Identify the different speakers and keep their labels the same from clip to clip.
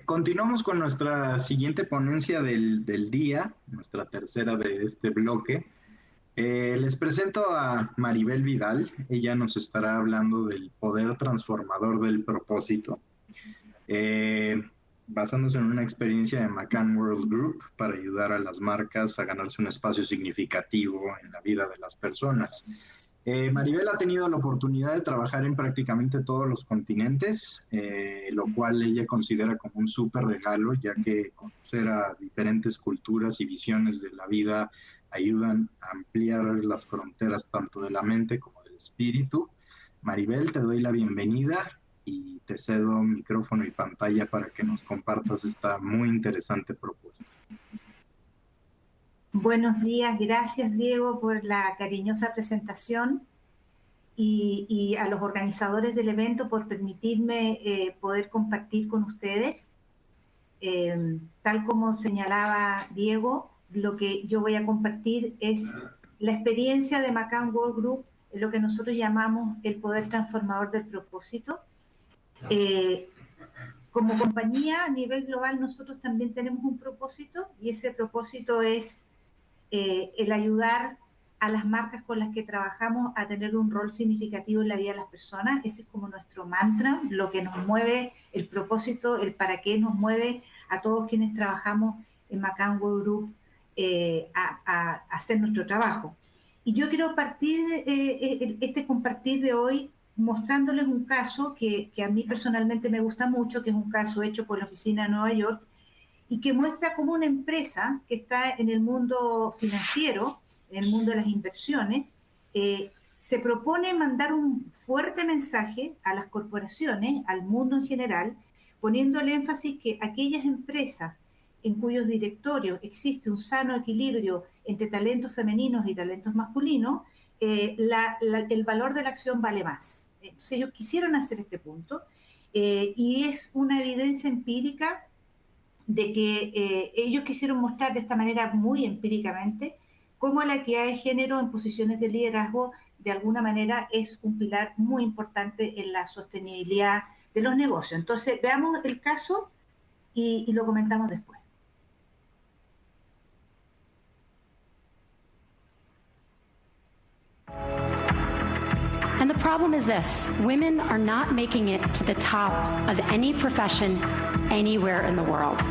Speaker 1: Continuamos con nuestra siguiente ponencia del día, nuestra tercera de este bloque. Les presento a Maribel Vidal. Ella nos estará hablando del poder transformador del propósito, eh, basándose en una experiencia de McCann World Group para ayudar a las marcas a ganarse un espacio significativo en la vida de las personas. Maribel ha tenido la oportunidad de trabajar en prácticamente todos los continentes, lo cual ella considera como un súper regalo, ya que conocer a diferentes culturas y visiones de la vida ayudan a ampliar las fronteras tanto de la mente como del espíritu. Maribel, te doy la bienvenida y te cedo micrófono y pantalla para que nos compartas esta muy interesante propuesta.
Speaker 2: Buenos días, gracias Diego por la cariñosa presentación y a los organizadores del evento por permitirme poder compartir con ustedes. Tal como señalaba Diego, lo que yo voy a compartir es la experiencia de McCann World Group, lo que nosotros llamamos el poder transformador del propósito. Como compañía a nivel global nosotros también tenemos un propósito y ese propósito es el ayudar a las marcas con las que trabajamos a tener un rol significativo en la vida de las personas. Ese es como nuestro mantra, lo que nos mueve, el propósito, el para qué nos mueve a todos quienes trabajamos en McCann World Group a hacer nuestro trabajo. Y yo quiero partir este compartir de hoy mostrándoles un caso que a mí personalmente me gusta mucho, que es un caso hecho por la oficina de Nueva York, y que muestra cómo una empresa que está en el mundo financiero, en el mundo de las inversiones, se propone mandar un fuerte mensaje a las corporaciones, al mundo en general, poniendo el énfasis que aquellas empresas en cuyos directorios existe un sano equilibrio entre talentos femeninos y talentos masculinos, el valor de la acción vale más. Entonces ellos quisieron hacer este punto y es una evidencia empírica de que ellos quisieron mostrar de esta manera muy empíricamente cómo la equidad de género en posiciones de liderazgo de alguna manera es un pilar muy importante en la sostenibilidad de los negocios. Entonces veamos el caso y lo comentamos después.
Speaker 3: And the problem is this: women are not making it to the top of any profession anywhere in the world.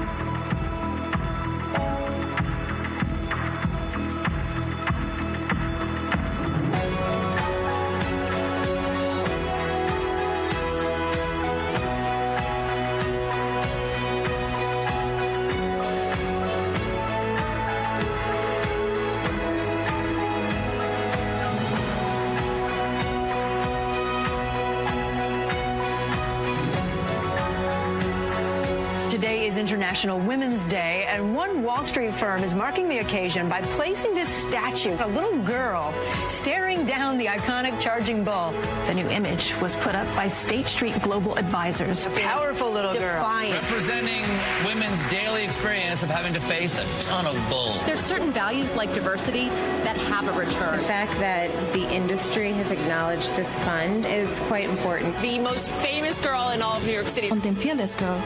Speaker 4: Today is International Women's Day, and one Wall Street firm is marking the occasion by placing this statue, a little girl staring down the iconic charging bull.
Speaker 5: The new image was put up by State Street Global Advisors.
Speaker 4: A powerful little girl.
Speaker 6: Representing women's daily experience of having to face a ton of bull.
Speaker 7: There's certain values like diversity that have a return.
Speaker 8: The fact that the industry has acknowledged this fund is quite important.
Speaker 7: The most famous girl in all of New York City.
Speaker 9: The fearless girl.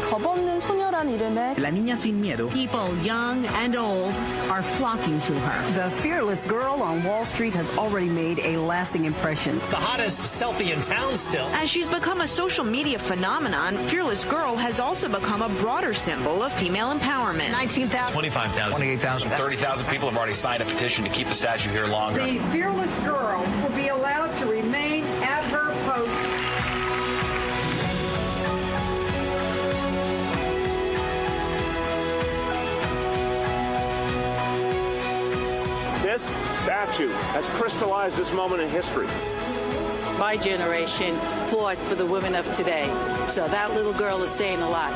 Speaker 10: La niña sin miedo.
Speaker 11: People young and old are flocking to her.
Speaker 12: The fearless girl on Wall Street has already made a lasting impression.
Speaker 13: It's the hottest selfie in town still.
Speaker 14: As she's become a social media phenomenon, Fearless Girl has also become a broader symbol of female empowerment.
Speaker 13: 19,000. 25,000.
Speaker 15: 28,000.
Speaker 13: 30,000 people have already signed a petition to keep the statue here longer.
Speaker 16: The Fearless Girl will be allowed to remain at her post.
Speaker 17: This statue has crystallized this moment in history.
Speaker 18: My generation fought for the women of today, so that little girl is saying a lot.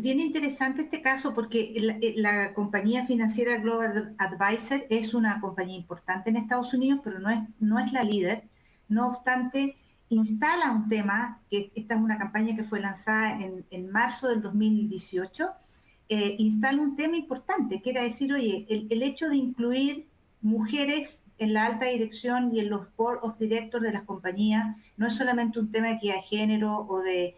Speaker 2: bien interesante este caso porque la compañía financiera Global Advisor es una compañía importante en Estados Unidos, pero no es la líder. No obstante, instala un tema, que esta es una campaña que fue lanzada en marzo del 2018, instala un tema importante, que era decir, oye, el hecho de incluir mujeres en la alta dirección y en los board of directors de las compañías no es solamente un tema de equidad de género o de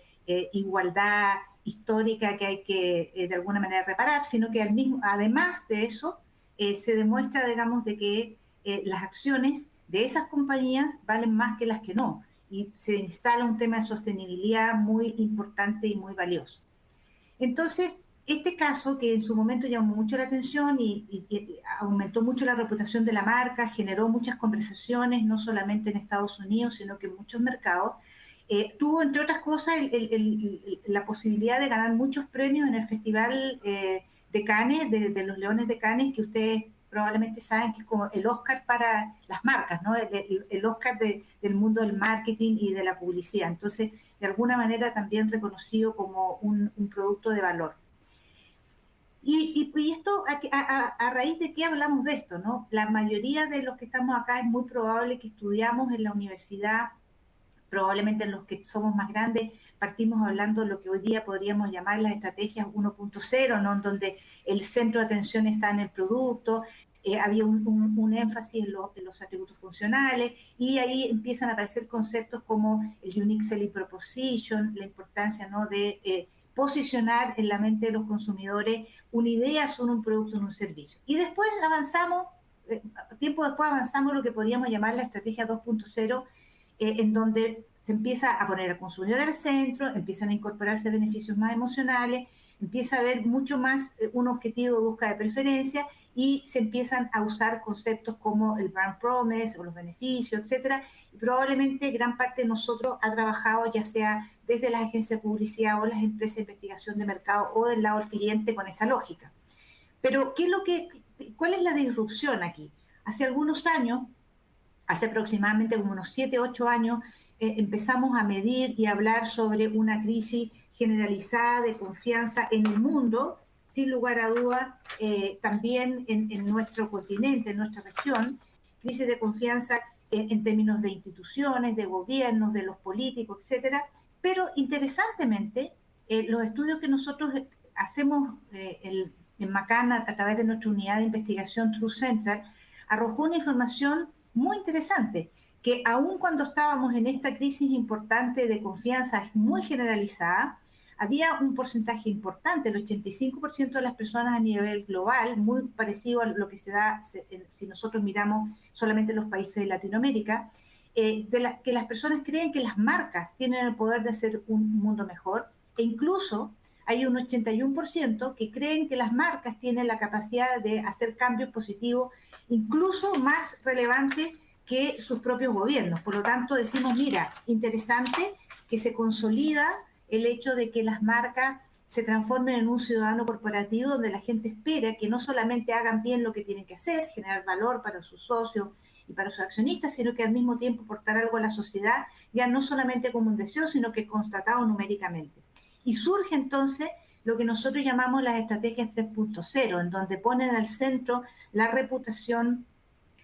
Speaker 2: igualdad histórica que hay que de alguna manera reparar, sino que además de eso se demuestra, digamos, de que las acciones de esas compañías valen más que las que no, y se instala un tema de sostenibilidad muy importante y muy valioso. Entonces, este caso, que en su momento llamó mucho la atención y aumentó mucho la reputación de la marca, generó muchas conversaciones, no solamente en Estados Unidos, sino que en muchos mercados, tuvo, entre otras cosas, la posibilidad de ganar muchos premios en el Festival de Cannes, de los Leones de Cannes, que ustedes probablemente saben que es como el Oscar para las marcas, ¿no? El Oscar del mundo del marketing y de la publicidad. Entonces, de alguna manera también reconocido como un producto de valor. Y esto, a raíz de qué hablamos de esto, ¿no? La mayoría de los que estamos acá es muy probable que estudiamos en la universidad, probablemente los que somos más grandes partimos hablando de lo que hoy día podríamos llamar las estrategias 1.0, ¿no? En donde el centro de atención está en el producto, había un énfasis en los atributos funcionales, y ahí empiezan a aparecer conceptos como el Unique Selling Proposition, la importancia, ¿no? de posicionar en la mente de los consumidores una idea sobre un producto o un servicio. Y después avanzamos, tiempo después avanzamos lo que podríamos llamar la estrategia 2.0, en donde se empieza a poner al consumidor al centro, empiezan a incorporarse beneficios más emocionales, empieza a haber mucho más un objetivo de búsqueda de preferencia, y se empiezan a usar conceptos como el brand promise o los beneficios, etcétera. Y probablemente gran parte de nosotros ha trabajado ya sea desde las agencias de publicidad o las empresas de investigación de mercado o del lado del cliente con esa lógica. Pero ¿cuál es la disrupción aquí? Hace algunos años, hace aproximadamente como unos 7, 8 años, empezamos a medir y a hablar sobre una crisis generalizada de confianza en el mundo, sin lugar a duda, también en nuestro continente, en nuestra región, crisis de confianza en términos de instituciones, de gobiernos, de los políticos, etcétera. Pero interesantemente, los estudios que nosotros hacemos en Macan a través de nuestra unidad de investigación True Central arrojó una información muy interesante, que aun cuando estábamos en esta crisis importante de confianza muy generalizada, había un porcentaje importante, el 85% de las personas a nivel global, muy parecido a lo que se da si nosotros miramos solamente los países de Latinoamérica, que las personas creen que las marcas tienen el poder de hacer un mundo mejor, e incluso hay un 81% que creen que las marcas tienen la capacidad de hacer cambios positivos, incluso más relevantes que sus propios gobiernos. Por lo tanto, decimos, mira, interesante que se consolida el hecho de que las marcas se transformen en un ciudadano corporativo donde la gente espera que no solamente hagan bien lo que tienen que hacer, generar valor para sus socios y para sus accionistas, sino que al mismo tiempo aportar algo a la sociedad, ya no solamente como un deseo, sino que constatado numéricamente. Y surge entonces lo que nosotros llamamos las estrategias 3.0, en donde ponen al centro la reputación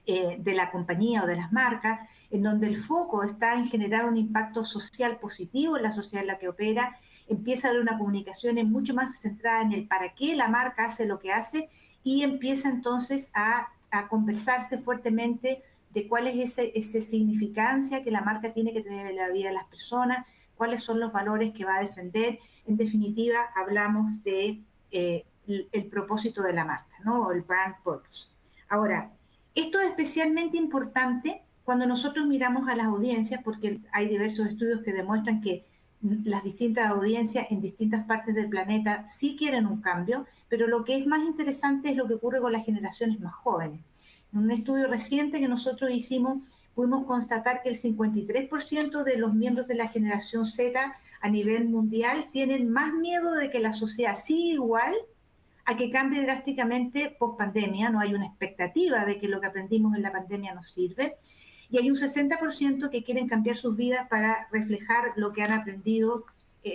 Speaker 2: de la compañía o de las marcas, en donde el foco está en generar un impacto social positivo en la sociedad en la que opera, empieza a haber una comunicación mucho más centrada en el para qué la marca hace lo que hace, y empieza entonces a conversarse fuertemente de cuál es esa significancia que la marca tiene que tener en la vida de las personas, cuáles son los valores que va a defender. En definitiva, hablamos de el propósito de la marca, ¿no? O el brand purpose. Ahora, esto es especialmente importante cuando nosotros miramos a las audiencias, porque hay diversos estudios que demuestran que las distintas audiencias en distintas partes del planeta sí quieren un cambio, pero lo que es más interesante es lo que ocurre con las generaciones más jóvenes. En un estudio reciente que nosotros hicimos, pudimos constatar que el 53% de los miembros de la generación Z a nivel mundial tienen más miedo de que la sociedad siga igual a que cambie drásticamente post pandemia. No hay una expectativa de que lo que aprendimos en la pandemia nos sirve. Y hay un 60% que quieren cambiar sus vidas para reflejar lo que han aprendido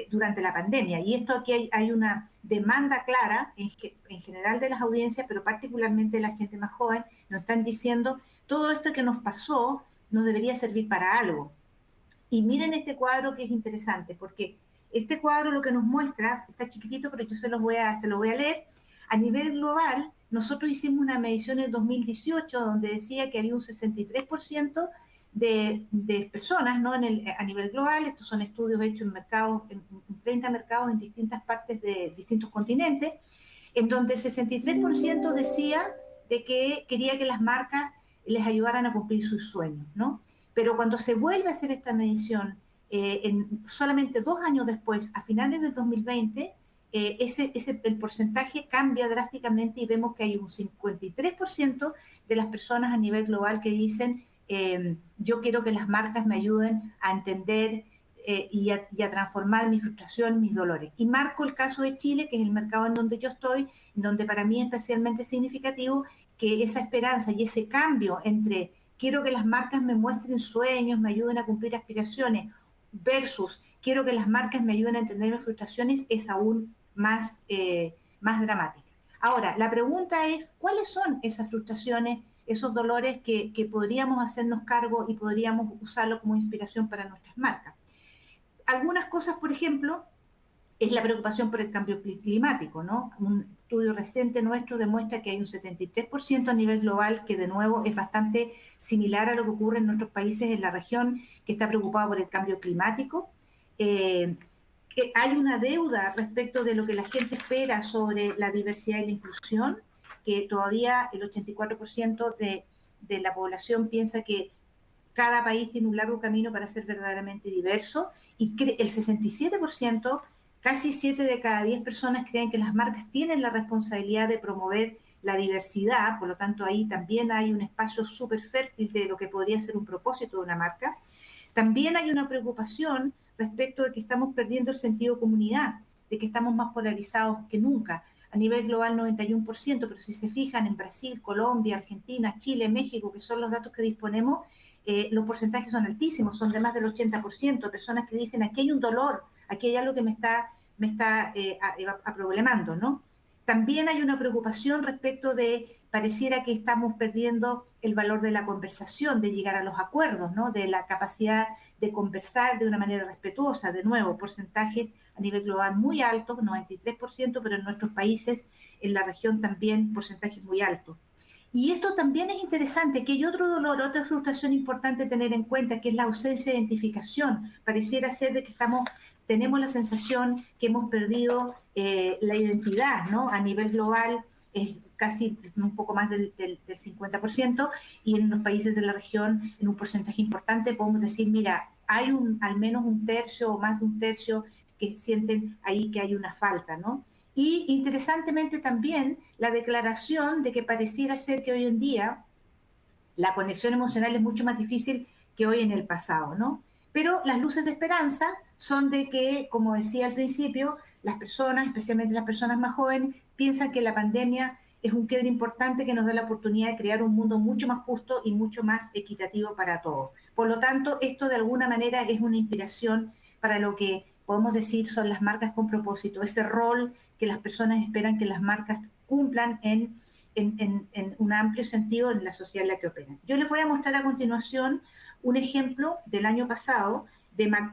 Speaker 2: durante la pandemia. Y esto aquí hay una demanda clara en general de las audiencias, pero particularmente de la gente más joven. Nos están diciendo, todo esto que nos pasó nos debería servir para algo. Y miren este cuadro que es interesante, porque este cuadro lo que nos muestra, está chiquitito, pero yo se lo voy a leer. A nivel global, nosotros hicimos una medición en el 2018 donde decía que había un 63% de personas, ¿no? A nivel global. Estos son estudios hechos en mercados, en 30 mercados en distintas partes de distintos continentes, en donde el 63% decía de que quería que las marcas les ayudaran a cumplir sus sueños, ¿no? Pero cuando se vuelve a hacer esta medición, solamente 2 años después, a finales del 2020, el porcentaje cambia drásticamente y vemos que hay un 53% de las personas a nivel global que dicen yo quiero que las marcas me ayuden a entender y a transformar mi frustración, mis dolores. Y marco el caso de Chile, que es el mercado en donde yo estoy, en donde para mí es especialmente significativo que esa esperanza y ese cambio entre quiero que las marcas me muestren sueños, me ayuden a cumplir aspiraciones, versus quiero que las marcas me ayuden a entender mis frustraciones, es aún más dramática. Ahora, la pregunta es, ¿cuáles son esas frustraciones, esos dolores que podríamos hacernos cargo y podríamos usarlo como inspiración para nuestras marcas? Algunas cosas, por ejemplo, es la preocupación por el cambio climático, ¿no? Un estudio reciente nuestro demuestra que hay un 73% a nivel global, que de nuevo es bastante similar a lo que ocurre en nuestros países en la región, que está preocupado por el cambio climático. Que hay una deuda respecto de lo que la gente espera sobre la diversidad y la inclusión, que todavía el 84% de la población piensa que cada país tiene un largo camino para ser verdaderamente diverso, y el 67%, casi 7 de cada 10 personas creen que las marcas tienen la responsabilidad de promover la diversidad. Por lo tanto, ahí también hay un espacio súper fértil de lo que podría ser un propósito de una marca. También hay una preocupación respecto de que estamos perdiendo el sentido de comunidad, de que estamos más polarizados que nunca. A nivel global 91%, pero si se fijan en Brasil, Colombia, Argentina, Chile, México, que son los datos que disponemos, los porcentajes son altísimos, son de más del 80%, personas que dicen aquí hay un dolor, aquí hay algo que me está aproblemando, ¿no? También hay una preocupación respecto de, pareciera que estamos perdiendo el valor de la conversación, de llegar a los acuerdos, ¿no? De la capacidad de conversar de una manera respetuosa. De nuevo, porcentajes a nivel global muy altos, 93%, pero en nuestros países, en la región también, porcentajes muy altos. Y esto también es interesante, que hay otro dolor, otra frustración importante tener en cuenta, que es la ausencia de identificación. Pareciera ser de que tenemos la sensación que hemos perdido la identidad, ¿no? A nivel global es casi un poco más del 50%, y en los países de la región, en un porcentaje importante, podemos decir, mira, hay al menos un tercio o más de un tercio que sienten ahí que hay una falta, ¿no? Y interesantemente también la declaración de que pareciera ser que hoy en día la conexión emocional es mucho más difícil que hoy en el pasado, ¿no? Pero las luces de esperanza son de que, como decía al principio, las personas, especialmente las personas más jóvenes, piensan que la pandemia es un quiebre importante que nos da la oportunidad de crear un mundo mucho más justo y mucho más equitativo para todos. Por lo tanto, esto de alguna manera es una inspiración para lo que podemos decir son las marcas con propósito, ese rol que las personas esperan que las marcas cumplan en un amplio sentido en la sociedad en la que operan. Yo les voy a mostrar a continuación un ejemplo del año pasado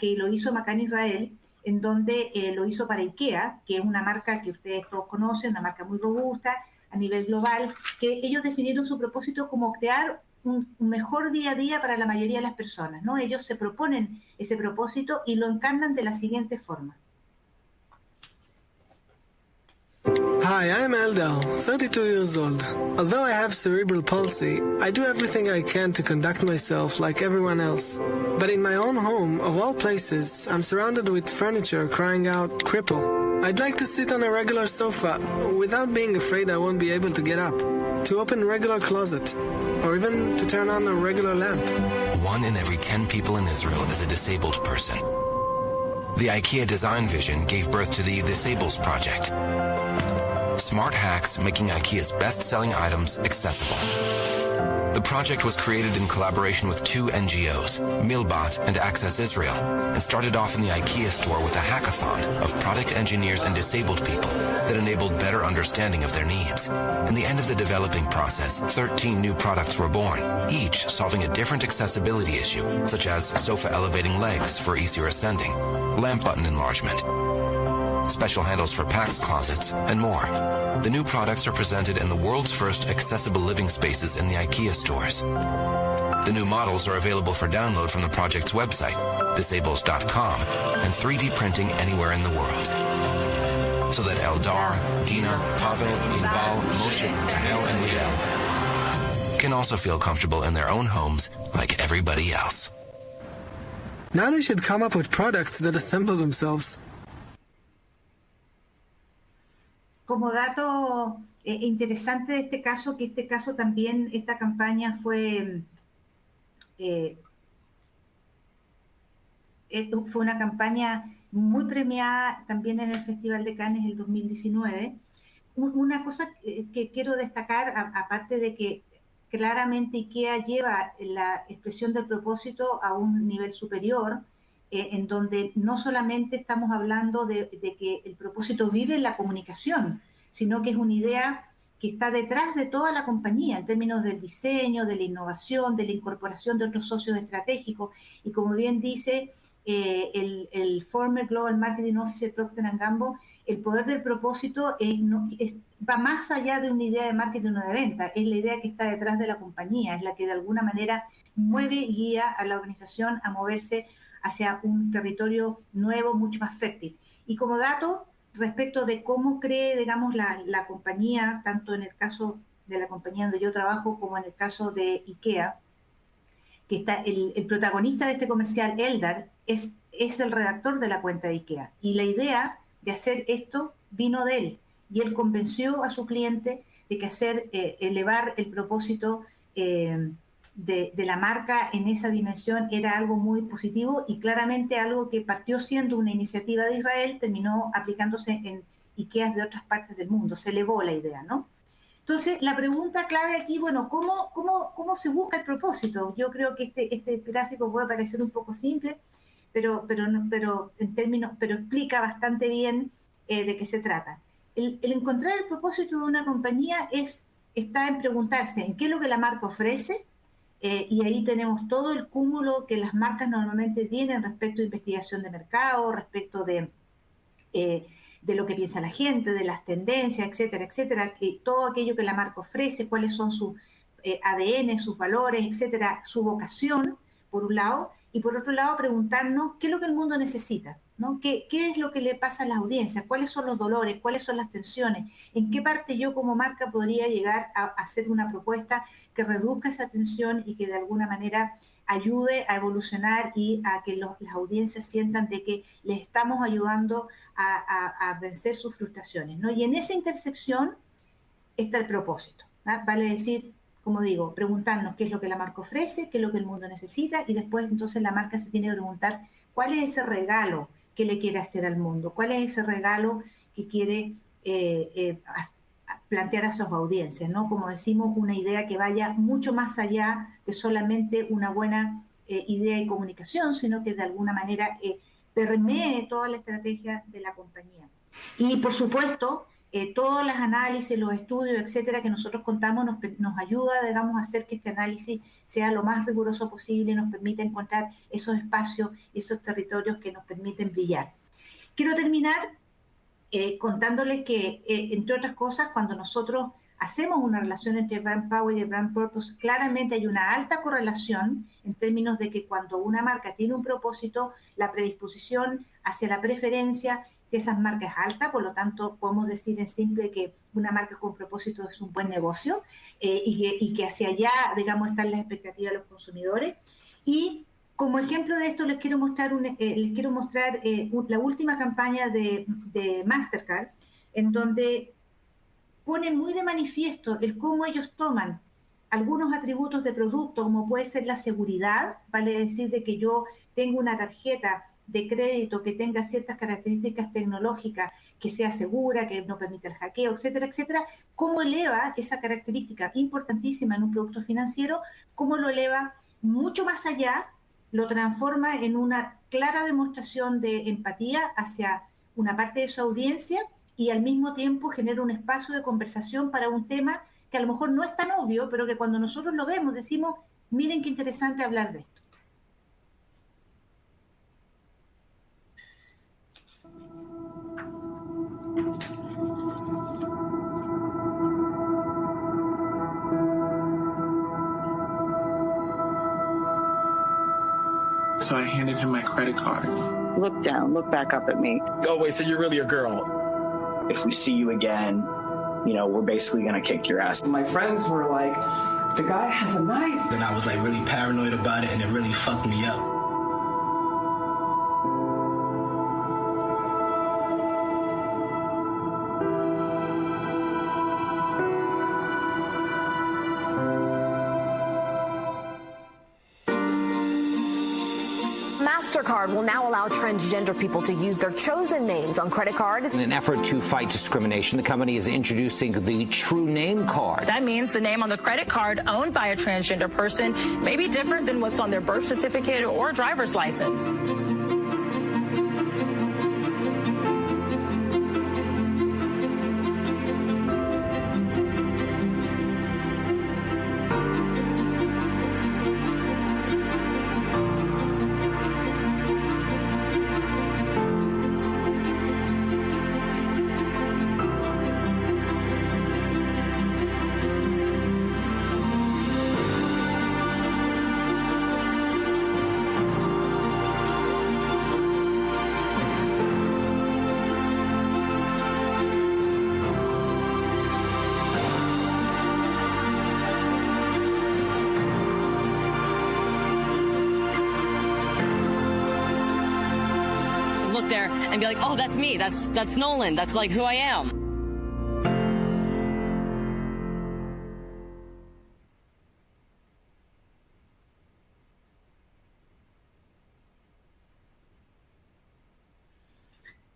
Speaker 2: que lo hizo Macán Israel, en donde lo hizo para IKEA, que es una marca que ustedes todos conocen, una marca muy robusta a nivel global, que ellos definieron su propósito como crear un mejor día a día para la mayoría de las personas, ¿no? Ellos se proponen ese propósito y lo encarnan de la siguiente forma.
Speaker 9: Hi, I'm Eldel, 32 years old. Although I have cerebral palsy, I do everything I can to conduct myself like everyone else. But in my own home, of all places, I'm surrounded with furniture crying out, cripple. I'd like to sit on a regular sofa without being afraid I won't be able to get up, to open a regular closet, or even to turn on a regular lamp.
Speaker 15: 1 in every 10 people in Israel is a disabled person. The IKEA design vision gave birth to the Disables Project. Smart hacks making IKEA's best-selling items accessible. The project was created in collaboration with 2 NGOs, Milbot and Access Israel, and started off in the IKEA store with a hackathon of product engineers and disabled people that enabled better understanding of their needs. In the end of the developing process, 13 new products were born, each solving a different accessibility issue, such as sofa elevating legs for easier ascending, lamp button enlargement, special handles for PAX closets, and more. The new products are presented in the world's first accessible living spaces in the IKEA stores. The new models are available for download from the project's website, disables.com, and 3D printing anywhere in the world. So that Eldar, Dina, Pavel, Inbal, Moshe, Tahel, and Liel can also feel comfortable in their own homes like everybody else.
Speaker 9: Now they should come up with products that assemble themselves.
Speaker 2: Como dato interesante de este caso, que este caso también, esta campaña fue una campaña muy premiada también en el Festival de Cannes el 2019. Una cosa que quiero destacar, aparte de que claramente IKEA lleva la expresión del propósito a un nivel superior, en donde no solamente estamos hablando de que el propósito vive en la comunicación, sino que es una idea que está detrás de toda la compañía en términos del diseño, de la innovación, de la incorporación de otros socios estratégicos. Y como bien dice el former Global Marketing Officer Procter & Gamble, el poder del propósito va más allá de una idea de marketing o de venta, es la idea que está detrás de la compañía, es la que de alguna manera mueve y guía a la organización a moverse hacia un territorio nuevo, mucho más fértil. Y como dato, respecto de cómo cree, digamos, la compañía, tanto en el caso de la compañía donde yo trabajo como en el caso de IKEA, que está el protagonista de este comercial, Eldar, es el redactor de la cuenta de IKEA. Y la idea de hacer esto vino de él. Y él convenció a su cliente de que elevar el propósito de la marca en esa dimensión era algo muy positivo y claramente algo que partió siendo una iniciativa de Israel, terminó aplicándose en IKEA de otras partes del mundo. Se elevó la idea, ¿no? Entonces, la pregunta clave aquí, bueno, ¿cómo se busca el propósito? Yo creo que este gráfico puede parecer un poco simple, pero explica bastante bien de qué se trata. El encontrar el propósito de una compañía está en preguntarse en qué es lo que la marca ofrece, y ahí tenemos todo el cúmulo que las marcas normalmente tienen respecto a investigación de mercado, respecto de lo que piensa la gente, de las tendencias, etcétera, etcétera, que todo aquello que la marca ofrece, cuáles son sus ADN, sus valores, etcétera, su vocación, por un lado, y por otro lado preguntarnos qué es lo que el mundo necesita, ¿no? ¿Qué es lo que le pasa a las audiencias? ¿Cuáles son los dolores? ¿Cuáles son las tensiones? ¿En qué parte yo como marca podría llegar a hacer una propuesta que reduzca esa tensión y que de alguna manera ayude a evolucionar y a que las audiencias sientan de que les estamos ayudando a vencer sus frustraciones, ¿no? Y en esa intersección está el propósito, ¿no? Vale decir, como digo, preguntarnos qué es lo que la marca ofrece, qué es lo que el mundo necesita, y después entonces la marca se tiene que preguntar cuál es ese regalo que le quiere hacer al mundo, cuál es ese regalo que quiere plantear a sus audiencias, ¿no? Como decimos, una idea que vaya mucho más allá de solamente una buena idea de comunicación, sino que de alguna manera permee toda la estrategia de la compañía. Y por supuesto, todos los análisis, los estudios, etcétera, que nosotros contamos nos ayuda, digamos, a hacer que este análisis sea lo más riguroso posible y nos permita encontrar esos espacios, esos territorios que nos permiten brillar. Quiero terminar contándoles que, entre otras cosas, cuando nosotros hacemos una relación entre brand power y brand purpose, claramente hay una alta correlación en términos de que cuando una marca tiene un propósito, la predisposición hacia la preferencia de esas marcas es alta, por lo tanto podemos decir en simple que una marca con propósito es un buen negocio, y que hacia allá, digamos, están las expectativas de los consumidores. Y como ejemplo de esto les quiero mostrar la última campaña de Mastercard, en donde pone muy de manifiesto el cómo ellos toman algunos atributos de producto, como puede ser la seguridad, vale decir de que yo tengo una tarjeta de crédito que tenga ciertas características tecnológicas, que sea segura, que no permita el hackeo, etcétera, etcétera, cómo eleva esa característica importantísima en un producto financiero, cómo lo eleva mucho más allá, lo transforma en una clara demostración de empatía hacia una parte de su audiencia y al mismo tiempo genera un espacio de conversación para un tema que a lo mejor no es tan obvio, pero que cuando nosotros lo vemos decimos, miren qué interesante hablar de esto.
Speaker 19: So I handed him my credit card.
Speaker 20: Look down, look back up at me.
Speaker 10: Oh, wait, so you're really a girl?
Speaker 20: If we see you again, you know, we're basically gonna kick your ass.
Speaker 21: My friends were like, the guy has a knife.
Speaker 10: Then I was like really paranoid about it and it really fucked me up.
Speaker 22: MasterCard will now allow transgender people to use their chosen names on credit card.
Speaker 23: In an effort to fight discrimination, the company is introducing the True Name Card.
Speaker 7: That means the name on the credit card owned by a transgender person may be different than what's on their birth certificate or driver's license.
Speaker 24: There and be like, oh, that's me, that's Nolan, that's like who I am.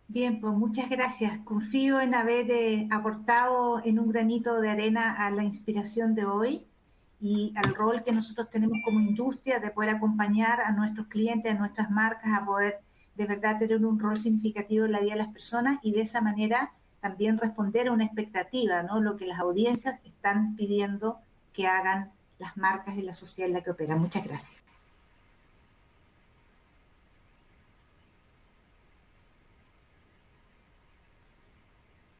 Speaker 2: Bien, pues muchas gracias. Confío en haber aportado en un granito de arena a la inspiración de hoy y al rol que nosotros tenemos como industria de poder acompañar a nuestros clientes, a nuestras marcas, a poder de verdad tener un rol significativo en la vida de las personas y de esa manera también responder a una expectativa, ¿no? Lo que las audiencias están pidiendo que hagan las marcas en la sociedad en la que operan. Muchas gracias.